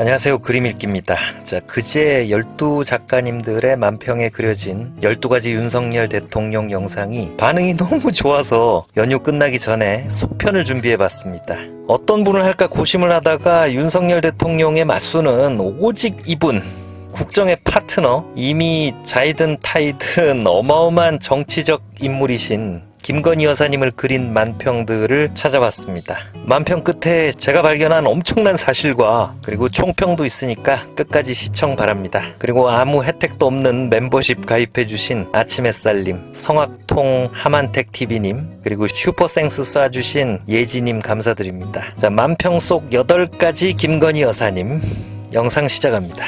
안녕하세요. 그림읽기입니다. 자, 그제 12작가님들의 만평에 그려진 12가지 윤석열 대통령 영상이 반응이 너무 좋아서 연휴 끝나기 전에 속편을 준비해봤습니다. 어떤 분을 할까 고심을 하다가 윤석열 대통령의 맞수는 오직 이분, 국정의 파트너, 이미 자이든 타이든 어마어마한 정치적 인물이신 김건희 여사님을 그린 만평들을 찾아봤습니다. 만평 끝에 제가 발견한 엄청난 사실과 그리고 총평도 있으니까 끝까지 시청 바랍니다. 그리고 아무 혜택도 없는 멤버십 가입해주신 아침햇살님, 성악통 하만택TV님, 그리고 슈퍼생스 쏴주신 예지님 감사드립니다. 자, 만평 속 8가지 김건희 여사님 영상 시작합니다.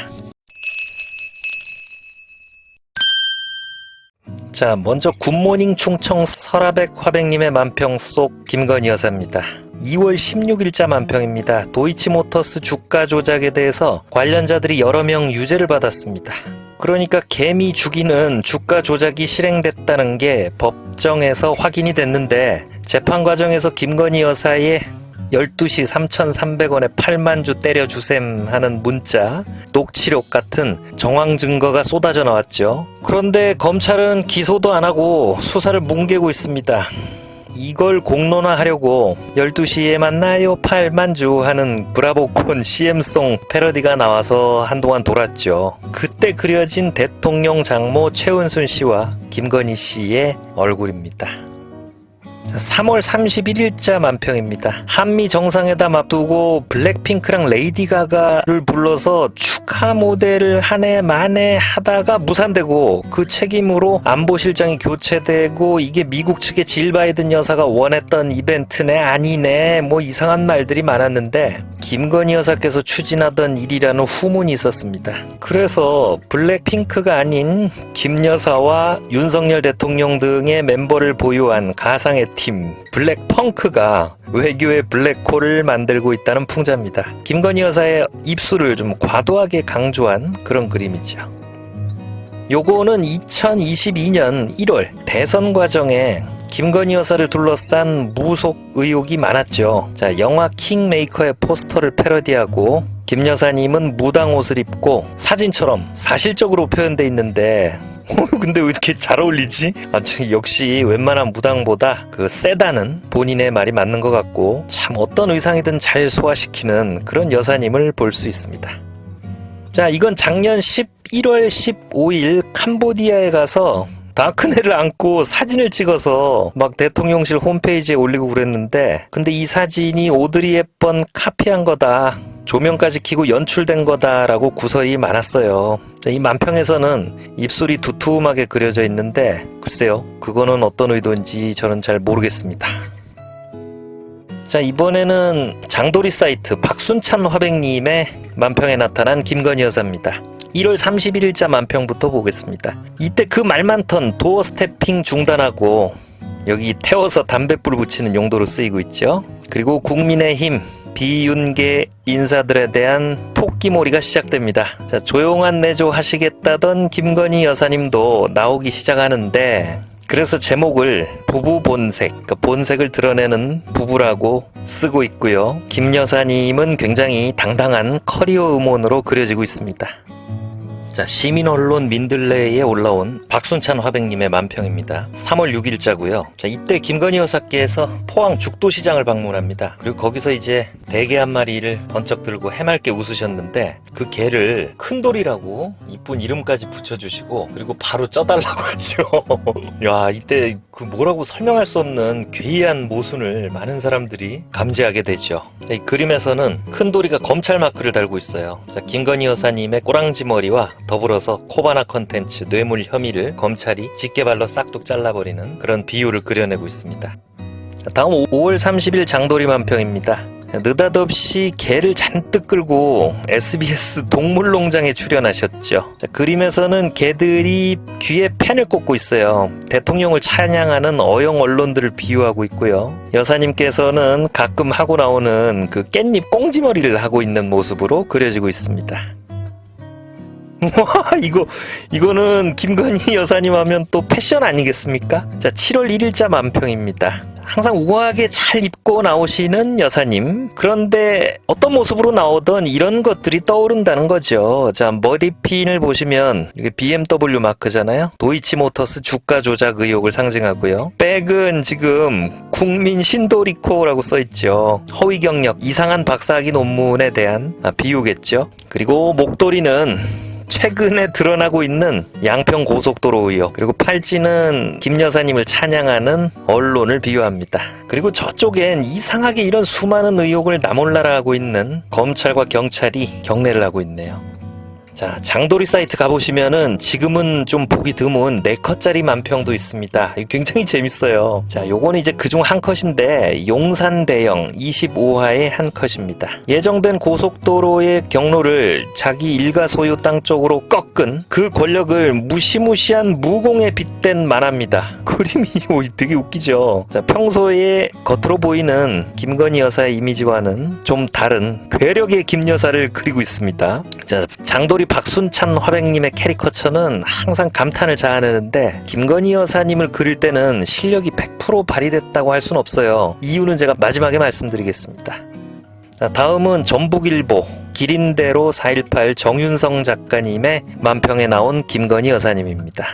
자, 먼저 굿모닝 충청 설아백 화백님의 만평 속 김건희 여사입니다. 2월 16일자 만평입니다. 도이치모터스 주가 조작에 대해서 관련자들이 여러 명 유죄를 받았습니다. 그러니까 개미 죽이는 주가 조작이 실행됐다는 게 법정에서 확인이 됐는데 재판 과정에서 김건희 여사의 12시 3,300원에 8만주 때려주셈 하는 문자, 녹취록 같은 정황 증거가 쏟아져 나왔죠. 그런데 검찰은 기소도 안 하고 수사를 뭉개고 있습니다. 이걸 공론화하려고 12시에 만나요 8만주 하는 브라보콘 CM송 패러디가 나와서 한동안 돌았죠. 그때 그려진 대통령 장모 최은순 씨와 김건희 씨의 얼굴입니다. 3월 31일자 만평입니다. 한미 정상회담 앞두고 블랙핑크랑 레이디 가가를 불러서 축하 모델을 한 해 만에 하다가 무산되고 그 책임으로 안보실장이 교체되고 이게 미국 측의 질 바이든 여사가 원했던 이벤트네 아니네 뭐 이상한 말들이 많았는데 김건희 여사께서 추진하던 일이라는 후문이 있었습니다. 그래서 블랙핑크가 아닌 김 여사와 윤석열 대통령 등의 멤버를 보유한 가상의 팀 블랙펑크가 외교의 블랙홀을 만들고 있다는 풍자입니다. 김건희 여사의 입술을 좀 과도하게 강조한 그런 그림이죠. 요거는 2022년 1월 대선 과정에 김건희 여사를 둘러싼 무속 의혹이 많았죠. 자, 영화 킹메이커의 포스터를 패러디하고 김 여사님은 무당 옷을 입고 사진처럼 사실적으로 표현돼 있는데 근데 왜 이렇게 잘 어울리지? 역시 웬만한 무당보다 그 세다는 본인의 말이 맞는 것 같고 참 어떤 의상이든 잘 소화시키는 그런 여사님을 볼 수 있습니다. 자, 이건 작년 11월 15일 캄보디아에 가서 다크네를 안고 사진을 찍어서 막 대통령실 홈페이지에 올리고 그랬는데 근데 이 사진이 오드리 헵번 카피한 거다. 조명까지 켜고 연출된 거다라고 구설이 많았어요. 이 만평에서는 입술이 두툼하게 그려져 있는데 글쎄요, 그거는 어떤 의도인지 저는 잘 모르겠습니다. 자, 이번에는 장도리 사이트 박순찬 화백님의 만평에 나타난 김건희 여사입니다. 1월 31일자 만평부터 보겠습니다. 이때 그 말 많던 도어 스태핑 중단하고 여기 태워서 담뱃불 붙이는 용도로 쓰이고 있죠. 그리고 국민의힘 비윤계 인사들에 대한 토끼몰이가 시작됩니다. 자, 조용한 내조 하시겠다던 김건희 여사님도 나오기 시작하는데 그래서 제목을 부부 본색, 그러니까 본색을 드러내는 부부라고 쓰고 있고요. 김 여사님은 굉장히 당당한 커리어 음원으로 그려지고 있습니다. 자, 시민언론 민들레에 올라온 박순찬 화백님의 만평입니다. 3월 6일자고요. 자, 이때 김건희 여사께서 포항 죽도시장을 방문합니다. 그리고 거기서 이제 대게 한 마리를 번쩍 들고 해맑게 웃으셨는데 그 개를 큰돌이라고 이쁜 이름까지 붙여주시고 그리고 바로 쪄달라고 하죠. 야, 이때 그 뭐라고 설명할 수 없는 괴이한 모순을 많은 사람들이 감지하게 되죠. 이 그림에서는 큰돌이가 검찰 마크를 달고 있어요. 자, 김건희 여사님의 꼬랑지 머리와 더불어서 코바나 컨텐츠 뇌물 혐의를 검찰이 집게발로 싹둑 잘라버리는 그런 비유를 그려내고 있습니다. 다음 5월 30일 장도리 만평입니다. 느닷없이 개를 잔뜩 끌고 SBS 동물농장에 출연하셨죠. 자, 그림에서는 개들이 귀에 펜을 꽂고 있어요. 대통령을 찬양하는 어영 언론들을 비유하고 있고요. 여사님께서는 가끔 하고 나오는 그 깻잎 꽁지머리를 하고 있는 모습으로 그려지고 있습니다. 와, 이거는 김건희 여사님 하면 또 패션 아니겠습니까? 자, 7월 1일자 만평입니다. 항상 우아하게 잘 입고 나오시는 여사님. 그런데 어떤 모습으로 나오던 이런 것들이 떠오른다는 거죠. 자, 머리핀을 보시면 이게 BMW 마크잖아요. 도이치모터스 주가 조작 의혹을 상징하고요. 백은 지금 국민 신도리코라고 써있죠. 허위 경력, 이상한 박사학위 논문에 대한 비유겠죠. 그리고 목도리는 최근에 드러나고 있는 양평 고속도로 의혹, 그리고 팔찌는 김 여사님을 찬양하는 언론을 비유합니다. 그리고 저쪽엔 이상하게 이런 수많은 의혹을 나몰라라 하고 있는 검찰과 경찰이 경례를 하고 있네요. 자, 장도리 사이트 가보시면은 지금은 좀 보기 드문 4컷짜리 만평도 있습니다. 굉장히 재밌어요. 자, 요거는 이제 그중 한 컷인데 용산 대형 25하의 한 컷입니다. 예정된 고속도로의 경로를 자기 일가 소유 땅 쪽으로 꺾은 그 권력을 무시무시한 무공에 빗댄 만화입니다. 그림이 되게 웃기죠. 자, 평소에 겉으로 보이는 김건희 여사의 이미지와는 좀 다른 괴력의 김 여사를 그리고 있습니다. 자, 장도리 박순찬 화백님의 캐리커처는 항상 감탄을 자아내는데 김건희 여사님을 그릴 때는 실력이 100% 발휘됐다고 할 수는 없어요. 이유는 제가 마지막에 말씀드리겠습니다. 자, 다음은 전북일보 기린대로 4.18 정윤성 작가님의 만평에 나온 김건희 여사님입니다.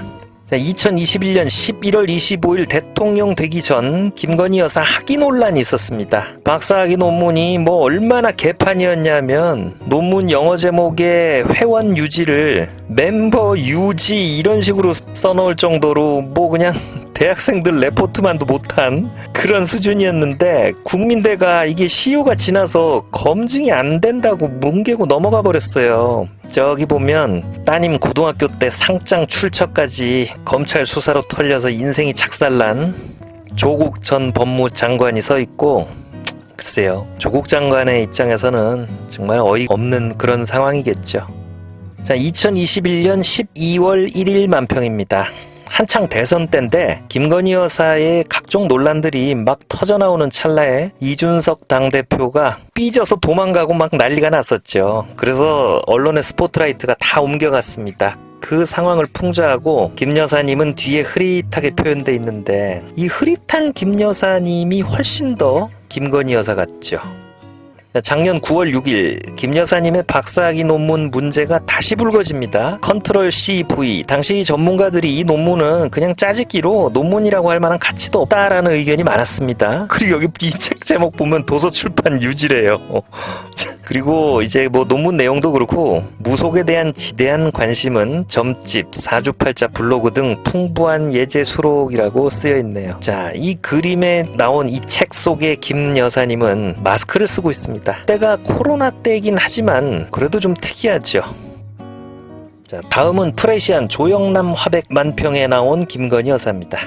2021년 11월 25일 대통령 되기 전 김건희 여사 학위 논란이 있었습니다. 박사학위 논문이 뭐 얼마나 개판이었냐면 논문 영어 제목에 회원 유지를 멤버 유지 이런 식으로 써놓을 정도로 뭐 그냥 대학생들 레포트만도 못한 그런 수준이었는데 국민대가 이게 시효가 지나서 검증이 안 된다고 뭉개고 넘어가 버렸어요. 저기 보면 따님 고등학교 때 상장 출처까지 검찰 수사로 털려서 인생이 착살난 조국 전 법무장관이 서 있고, 글쎄요, 조국 장관의 입장에서는 정말 어이가 없는 그런 상황이겠죠. 자, 2021년 12월 1일 만평입니다. 한창 대선 때인데 김건희 여사의 각종 논란들이 막 터져나오는 찰나에 이준석 당대표가 삐져서 도망가고 막 난리가 났었죠. 그래서 언론의 스포트라이트가 다 옮겨갔습니다. 그 상황을 풍자하고 김 여사님은 뒤에 흐릿하게 표현되어 있는데 이 흐릿한 김 여사님이 훨씬 더 김건희 여사 같죠. 작년 9월 6일 김 여사님의 박사학위 논문 문제가 다시 불거집니다. 컨트롤 CV. 당시 전문가들이 이 논문은 그냥 짜집기로 논문이라고 할 만한 가치도 없다라는 의견이 많았습니다. 그리고 여기 이 책 제목 보면 도서출판 유지래요. 그리고 이제 뭐 논문 내용도 그렇고 무속에 대한 지대한 관심은 점집, 사주팔자 블로그 등 풍부한 예제 수록이라고 쓰여 있네요. 자, 이 그림에 나온 이 책 속의 김 여사님은 마스크를 쓰고 있습니다. 때가 코로나 때이긴 하지만 그래도 좀 특이하죠. 자, 다음은 프레시안 조영남 화백 만평에 나온 김건희 여사입니다.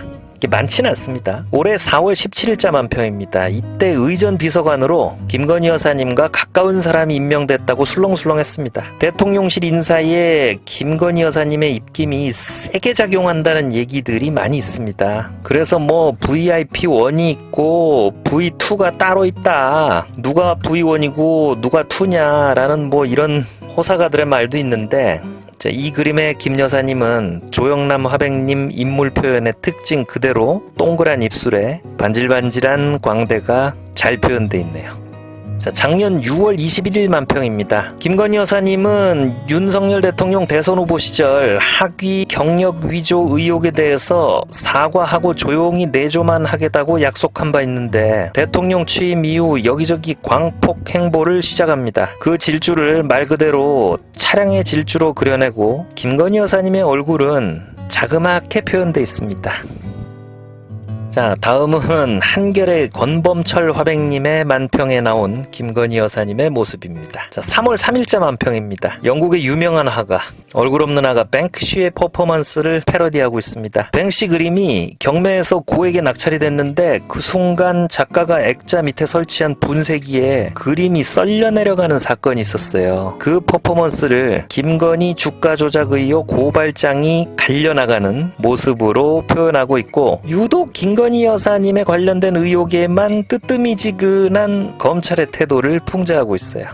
많지는 않습니다. 올해 4월 17일자 만평입니다. 이때 의전 비서관으로 김건희 여사님과 가까운 사람이 임명됐다고 술렁술렁했습니다. 대통령실 인사에 김건희 여사님의 입김이 세게 작용한다는 얘기들이 많이 있습니다. 그래서 뭐 VIP1이 있고 V2가 따로 있다. 누가 V1이고 누가 2냐라는 뭐 이런 호사가들의 말도 있는데, 자, 이 그림의 김 여사님은 조영남 화백님 인물 표현의 특징 그대로 동그란 입술에 반질반질한 광대가 잘 표현되어 있네요. 자, 작년 6월 21일 만평입니다. 김건희 여사님은 윤석열 대통령 대선 후보 시절 학위 경력 위조 의혹에 대해서 사과하고 조용히 내조만 하겠다고 약속한 바 있는데 대통령 취임 이후 여기저기 광폭 행보를 시작합니다. 그 질주를 말 그대로 차량의 질주로 그려내고 김건희 여사님의 얼굴은 자그맣게 표현되어 있습니다. 자, 다음은 한결의 권범철 화백님의 만평에 나온 김건희 여사님의 모습입니다. 자, 3월 3일자 만평입니다. 영국의 유명한 화가, 얼굴 없는 화가 뱅크시의 퍼포먼스를 패러디하고 있습니다. 뱅크시 그림이 경매에서 고액에 낙찰이 됐는데 그 순간 작가가 액자 밑에 설치한 분쇄기에 그림이 썰려 내려가는 사건이 있었어요. 그 퍼포먼스를 김건희 주가 조작 의혹 고발장이 갈려나가는 모습으로 표현하고 있고, 유독 김건희 여사님에 관련된 의혹에만 뜨뜨미지근한 검찰의 태도를 풍자하고 있어요.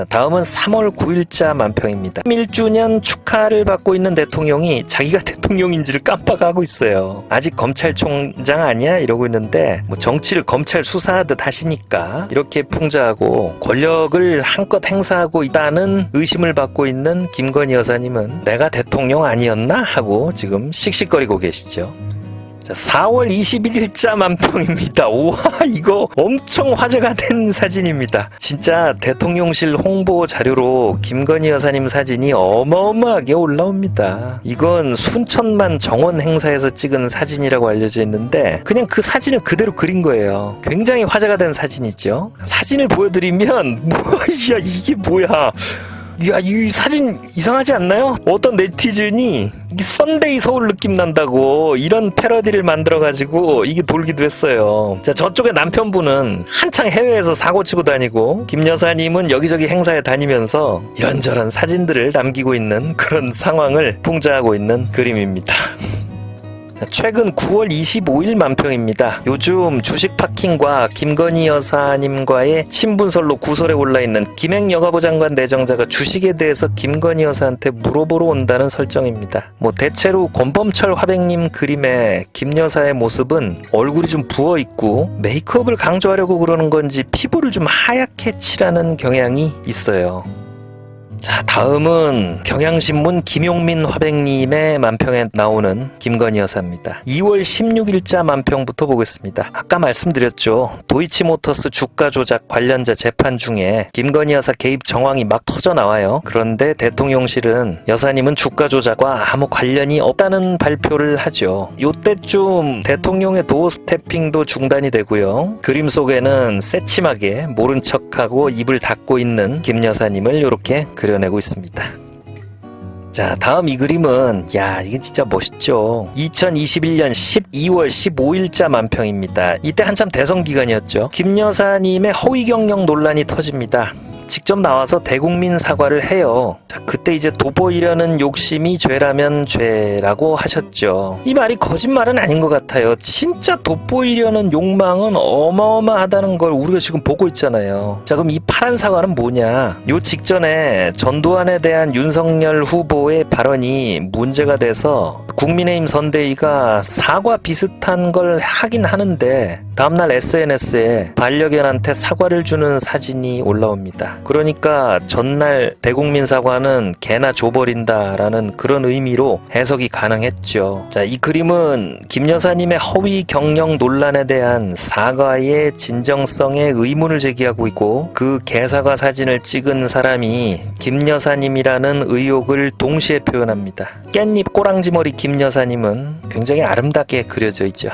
다음은 3월 9일자 만평입니다. 1주년 축하를 받고 있는 대통령이 자기가 대통령인지를 깜빡하고 있어요. 아직 검찰총장 아니야? 이러고 있는데 뭐 정치를 검찰 수사하듯 하시니까 이렇게 풍자하고 권력을 한껏 행사하고 있다는 의심을 받고 있는 김건희 여사님은 내가 대통령 아니었나? 하고 지금 씩씩거리고 계시죠. 자, 4월 21일자 만평입니다. 우와, 이거 엄청 화제가 된 사진입니다. 진짜 대통령실 홍보 자료로 김건희 여사님 사진이 어마어마하게 올라옵니다. 이건 순천만 정원 행사에서 찍은 사진이라고 알려져 있는데 그냥 그 사진을 그대로 그린 거예요. 굉장히 화제가 된 사진이죠. 사진을 보여드리면 뭐야 이게 뭐야. 야, 이 사진 이상하지 않나요? 어떤 네티즌이 썬데이 서울 느낌 난다고 이런 패러디를 만들어가지고 이게 돌기도 했어요. 자, 저쪽에 남편분은 한창 해외에서 사고치고 다니고 김 여사님은 여기저기 행사에 다니면서 이런저런 사진들을 남기고 있는 그런 상황을 풍자하고 있는 그림입니다. 최근 9월 25일 만평입니다. 요즘 주식 파킹과 김건희 여사님과의 친분설로 구설에 올라있는 김행 여가부 장관 내정자가 주식에 대해서 김건희 여사한테 물어보러 온다는 설정입니다. 대체로 권범철 화백님 그림의 김 여사의 모습은 얼굴이 좀 부어있고 메이크업을 강조하려고 그러는 건지 피부를 좀 하얗게 칠하는 경향이 있어요. 자, 다음은 경향신문 김용민 화백님의 만평에 나오는 김건희 여사입니다. 2월 16일자 만평부터 보겠습니다. 아까 말씀드렸죠. 도이치모터스 주가 조작 관련자 재판 중에 김건희 여사 개입 정황이 막 터져 나와요. 그런데 대통령실은 여사님은 주가 조작과 아무 관련이 없다는 발표를 하죠. 요때쯤 대통령의 도어 스태핑도 중단이 되고요. 그림 속에는 새침하게 모른 척하고 입을 닫고 있는 김 여사님을 이렇게 그려내고 있습니다. 자, 다음 이 그림은 이게 진짜 멋있죠. 2021년 12월 15일자 만평입니다. 이때 한참 대선 기간이었죠. 김 여사님의 허위 경영 논란이 터집니다. 직접 나와서 대국민 사과를 해요. 자, 그때 이제 돋보이려는 욕심이 죄라면 죄라고 하셨죠. 이 말이 거짓말은 아닌 것 같아요. 진짜 돋보이려는 욕망은 어마어마하다는 걸 우리가 지금 보고 있잖아요. 자, 그럼 이 파란 사과는 뭐냐? 요 직전에 전두환에 대한 윤석열 후보의 발언이 문제가 돼서 국민의힘 선대위가 사과 비슷한 걸 하긴 하는데 다음날 SNS에 반려견한테 사과를 주는 사진이 올라옵니다. 그러니까 전날 대국민 사과는 개나 줘버린다라는 그런 의미로 해석이 가능했죠. 자, 이 그림은 김 여사님의 허위 경영 논란에 대한 사과의 진정성에 의문을 제기하고 있고 그 개사과 사진을 찍은 사람이 김 여사님이라는 의혹을 동시에 표현합니다. 깻잎 꼬랑지머리 김 여사님은 굉장히 아름답게 그려져 있죠.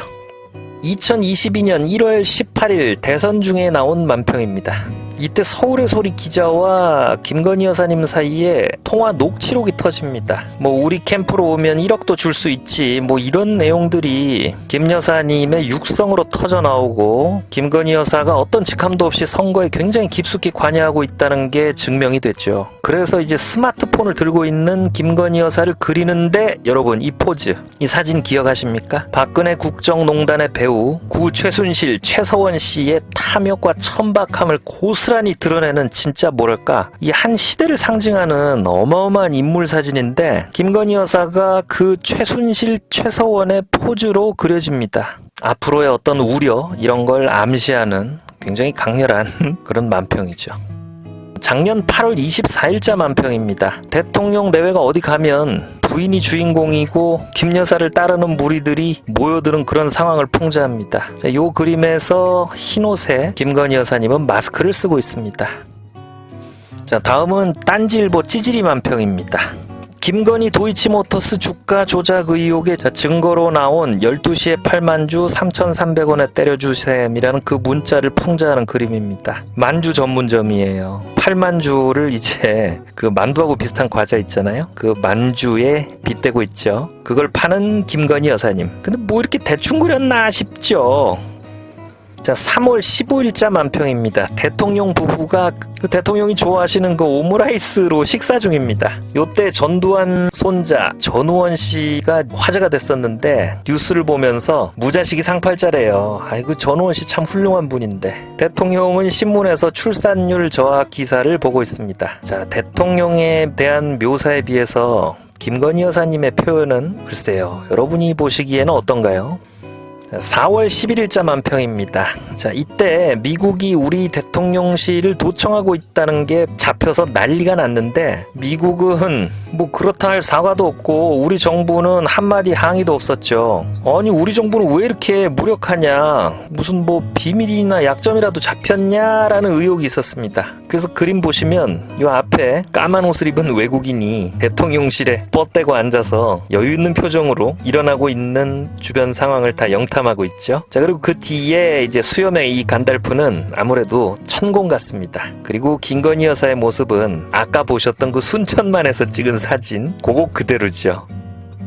2022년 1월 18일 대선 중에 나온 만평입니다. 이때 서울의 소리 기자와 김건희 여사님 사이에 통화 녹취록이 터집니다. 우리 캠프로 오면 1억도 줄 수 있지, 이런 내용들이 김 여사님의 육성으로 터져 나오고 김건희 여사가 어떤 직함도 없이 선거에 굉장히 깊숙이 관여하고 있다는 게 증명이 됐죠. 그래서 이제 스마트폰을 들고 있는 김건희 여사를 그리는데 여러분 이 포즈, 이 사진 기억하십니까? 박근혜 국정농단의 배우 구 최순실, 최서원 씨의 탐욕과 천박함을 고스란히 드러내는 진짜 뭐랄까 이 한 시대를 상징하는 어마어마한 인물 사진인데 김건희 여사가 그 최순실, 최서원의 포즈로 그려집니다. 앞으로의 어떤 우려 이런 걸 암시하는 굉장히 강렬한 그런 만평이죠. 작년 8월 24일자 만평입니다. 대통령 내외가 어디 가면 부인이 주인공이고 김 여사를 따르는 무리들이 모여드는 그런 상황을 풍자합니다. 자, 이 그림에서 흰옷에 김건희 여사님은 마스크를 쓰고 있습니다. 자, 다음은 딴지일보 찌질이 만평입니다. 김건희 도이치모터스 주가 조작 의혹의 증거로 나온 12시에 8만주 3,300원에 때려주셈이라는 그 문자를 풍자하는 그림입니다. 만주 전문점이에요. 8만주를 이제 그 만두하고 비슷한 과자 있잖아요. 그 만주에 빗대고 있죠. 그걸 파는 김건희 여사님. 근데 이렇게 대충 그렸나 싶죠. 자, 3월 15일자 만평입니다. 대통령 부부가 그 대통령이 좋아하시는 그 오므라이스로 식사 중입니다. 요때 전두환 손자 전우원 씨가 화제가 됐었는데 뉴스를 보면서 무자식이 상팔자래요. 아이고 전우원 씨 참 훌륭한 분인데. 대통령은 신문에서 출산율 저하 기사를 보고 있습니다. 자, 대통령에 대한 묘사에 비해서 김건희 여사님의 표현은 글쎄요. 여러분이 보시기에는 어떤가요? 4월 11일자 만평입니다. 자, 이때 미국이 우리 대통령실을 도청하고 있다는 게 잡혀서 난리가 났는데 미국은 뭐 그렇다 할 사과도 없고 우리 정부는 한마디 항의도 없었죠. 아니 우리 정부는 왜 이렇게 무력하냐, 무슨 뭐 비밀이나 약점이라도 잡혔냐라는 의혹이 있었습니다. 그래서 그림 보시면 요 앞에 까만 옷을 입은 외국인이 대통령실에 뻗대고 앉아서 여유 있는 표정으로 일어나고 있는 주변 상황을 다 영탐하고 있죠. 자, 그리고 그 뒤에 이제 수염의 이 간달프는 아무래도 천공 같습니다. 그리고 김건희 여사의 모습은 아까 보셨던 그 순천만에서 찍은 사진 그거 그대로죠.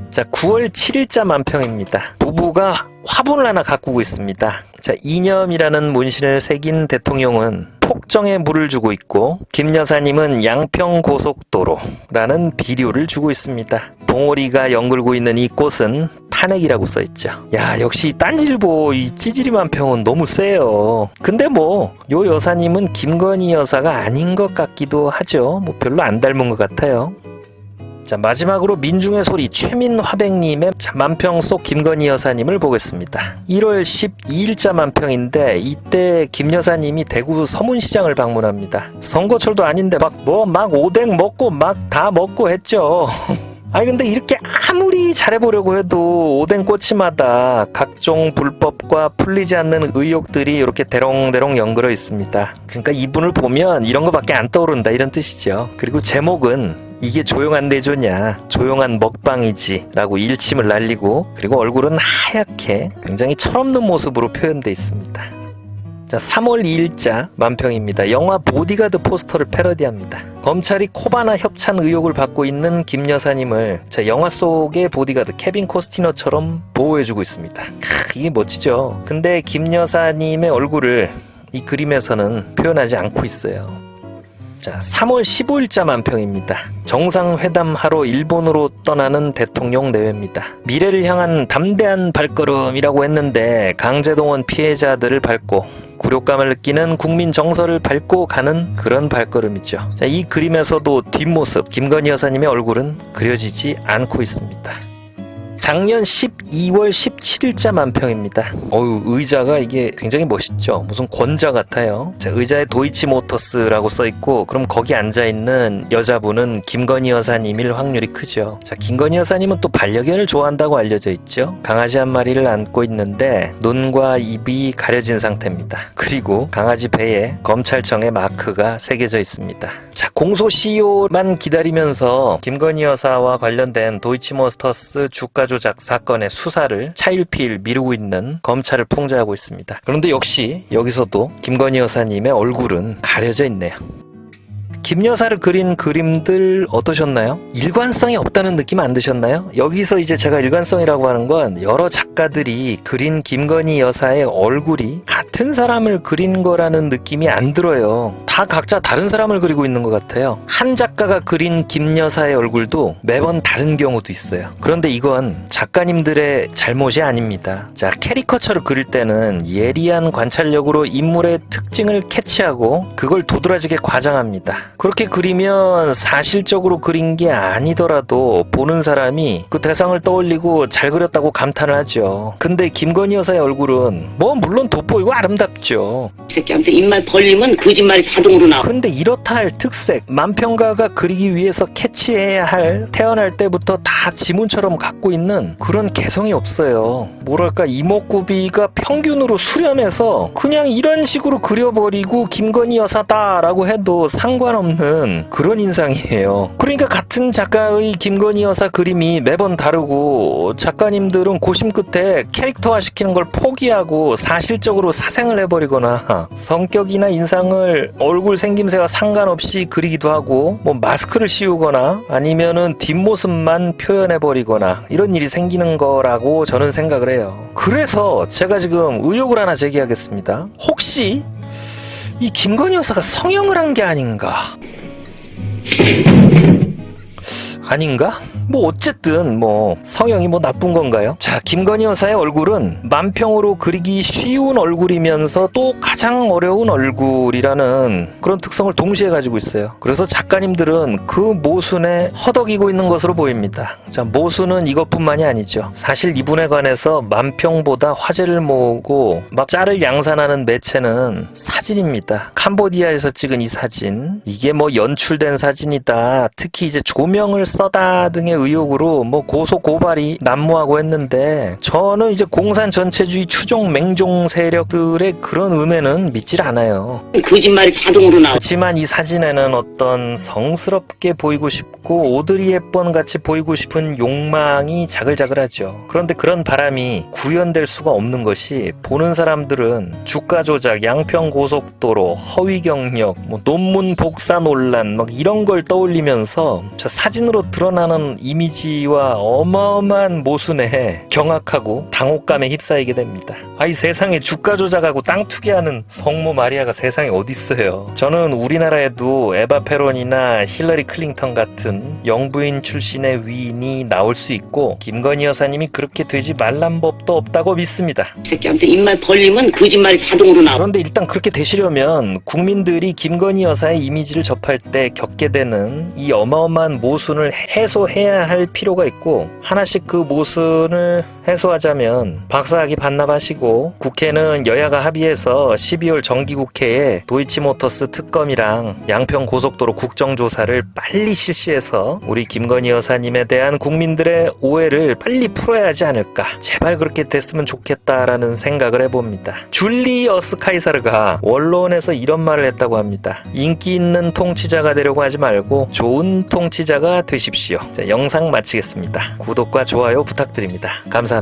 자, 9월 7일자 만평입니다. 부부가 화분을 하나 가꾸고 있습니다. 자, 이념이라는 문신을 새긴 대통령은 폭정에 물을 주고 있고 김 여사님은 양평고속도로라는 비료를 주고 있습니다. 봉오리가 연글고 있는 이 꽃은 탄핵이라고 써있죠. 야, 역시 딴지일보 이 찌질이 만평은 너무 세요. 근데 뭐 요 여사님은 김건희 여사가 아닌 것 같기도 하죠. 뭐 별로 안 닮은 것 같아요. 자, 마지막으로 민중의 소리 최민화백님의 만평 속 김건희 여사님을 보겠습니다. 1월 12일자 만평인데 이때 김 여사님이 대구 서문시장을 방문합니다. 선거철도 아닌데 막 오뎅 먹고 막 다 먹고 했죠. 아니 근데 이렇게 아무리 잘해보려고 해도 오뎅 꼬치마다 각종 불법과 풀리지 않는 의혹들이 이렇게 대롱대롱 연결어 있습니다. 그러니까 이분을 보면 이런 거밖에 안 떠오른다 이런 뜻이죠. 그리고 제목은 이게 조용한 내조냐, 조용한 먹방이지 라고 일침을 날리고, 그리고 얼굴은 하얗게 굉장히 철없는 모습으로 표현되어 있습니다. 자, 3월 2일자 만평입니다. 영화 보디가드 포스터를 패러디합니다. 검찰이 코바나 협찬 의혹을 받고 있는 김 여사님을 영화 속의 보디가드 케빈 코스티너처럼 보호해주고 있습니다. 이게 멋지죠. 근데 김 여사님의 얼굴을 이 그림에서는 표현하지 않고 있어요. 자, 3월 15일자 만평입니다. 정상회담하러 일본으로 떠나는 대통령 내외입니다. 미래를 향한 담대한 발걸음이라고 했는데 강제동원 피해자들을 밟고 굴욕감을 느끼는 국민 정서를 밟고 가는 그런 발걸음이죠. 자, 이 그림에서도 뒷모습 김건희 여사님의 얼굴은 그려지지 않고 있습니다. 작년 12월 17일자 만평입니다. 의자가 이게 굉장히 멋있죠. 무슨 권자 같아요. 자, 의자에 도이치모터스라고 써있고, 그럼 거기 앉아있는 여자분은 김건희 여사님일 확률이 크죠. 자, 김건희 여사님은 또 반려견을 좋아한다고 알려져 있죠. 강아지 한 마리를 안고 있는데 눈과 입이 가려진 상태입니다. 그리고 강아지 배에 검찰청의 마크가 새겨져 있습니다. 자, 공소시효만 기다리면서 김건희 여사와 관련된 도이치모터스 주가 조작 사건의 수사를 차일피일 미루고 있는 검찰을 풍자하고 있습니다. 그런데 역시 여기서도 김건희 여사님의 얼굴은 가려져 있네요. 김 여사를 그린 그림들 어떠셨나요? 일관성이 없다는 느낌 안 드셨나요? 여기서 이제 제가 일관성이라고 하는 건 여러 작가들이 그린 김건희 여사의 얼굴이 같은 사람을 그린 거라는 느낌이 안 들어요. 다 각자 다른 사람을 그리고 있는 것 같아요. 한 작가가 그린 김 여사의 얼굴도 매번 다른 경우도 있어요. 그런데 이건 작가님들의 잘못이 아닙니다. 자, 캐리커처를 그릴 때는 예리한 관찰력으로 인물의 특징을 캐치하고 그걸 도드라지게 과장합니다. 그렇게 그리면 사실적으로 그린 게 아니더라도 보는 사람이 그 대상을 떠올리고 잘 그렸다고 감탄을 하죠. 근데 김건희 여사의 얼굴은 물론 돋보이고 아름답죠. 새끼한테 입만 벌리면 거짓말이 자동으로 나와. 근데 이렇다 할 특색, 만평가가 그리기 위해서 캐치해야 할 태어날 때부터 다 지문처럼 갖고 있는 그런 개성이 없어요. 뭐랄까, 이목구비가 평균으로 수렴해서 그냥 이런 식으로 그려버리고 김건희 여사다라고 해도 상관없는 없는 그런 인상이에요. 그러니까 같은 작가의 김건희 여사 그림이 매번 다르고 작가님들은 고심 끝에 캐릭터화 시키는 걸 포기하고 사실적으로 사생을 해버리거나 성격이나 인상을 얼굴 생김새와 상관없이 그리기도 하고 뭐 마스크를 씌우거나 아니면은 뒷모습만 표현해버리거나 이런 일이 생기는 거라고 저는 생각을 해요. 그래서 제가 지금 의혹을 하나 제기하겠습니다. 혹시 이 김건희 여사가 성형을 한 게 아닌가? 아닌가? 뭐 어쨌든 뭐 성형이 뭐 나쁜 건가요? 자, 김건희 여사의 얼굴은 만평으로 그리기 쉬운 얼굴이면서 또 가장 어려운 얼굴이라는 그런 특성을 동시에 가지고 있어요. 그래서 작가님들은 그 모순에 허덕이고 있는 것으로 보입니다. 자, 모순은 이것뿐만이 아니죠. 사실 이분에 관해서 만평보다 화제를 모으고 막 짤을 양산하는 매체는 사진입니다. 캄보디아에서 찍은 이 사진, 이게 뭐 연출된 사진이다, 특히 이제 조명을 써다 등의 의혹으로 뭐 고소 고발이 난무하고 했는데, 저는 이제 공산 전체주의 추종 맹종 세력들의 그런 음해는 믿질 않아요. 거짓말이 자동으로 나와. 그렇지만 이 사진에는 어떤 성스럽게 보이고 싶고 오드리 헵번 같이 보이고 싶은 욕망이 자글자글하죠. 그런데 그런 바람이 구현될 수가 없는 것이, 보는 사람들은 주가 조작, 양평 고속도로, 허위 경력, 뭐 논문 복사 논란 막 이런 걸 떠올리면서 저 사진으로 드러나는 이미지와 어마어마한 모순에 경악하고 당혹감에 휩싸이게 됩니다. 아이 세상에 주가 조작하고 땅 투기하는 성모 마리아가 세상에 어딨어요. 저는 우리나라에도 에바 페론이나 힐러리 클린턴 같은 영부인 출신의 위인이 나올 수 있고 김건희 여사님이 그렇게 되지 말란 법도 없다고 믿습니다. 새끼한테 입만 벌리면 거짓말이 자동으로 나와. 그런데 일단 그렇게 되시려면 국민들이 김건희 여사의 이미지를 접할 때 겪게 되는 이 어마어마한 모순을 해소해야 할 필요가 있고, 하나씩 그 모순을 해소하자면 박사학위 반납하시고 국회는 여야가 합의해서 12월 정기국회에 도이치모터스 특검이랑 양평 고속도로 국정조사를 빨리 실시해서 우리 김건희 여사님에 대한 국민들의 오해를 빨리 풀어야 하지 않을까. 제발 그렇게 됐으면 좋겠다라는 생각을 해봅니다. 줄리어스 카이사르가 원론에서 이런 말을 했다고 합니다. 인기 있는 통치자가 되려고 하지 말고 좋은 통치자가 되십시오. 자, 영상 마치겠습니다. 구독과 좋아요 부탁드립니다. 감사합니다.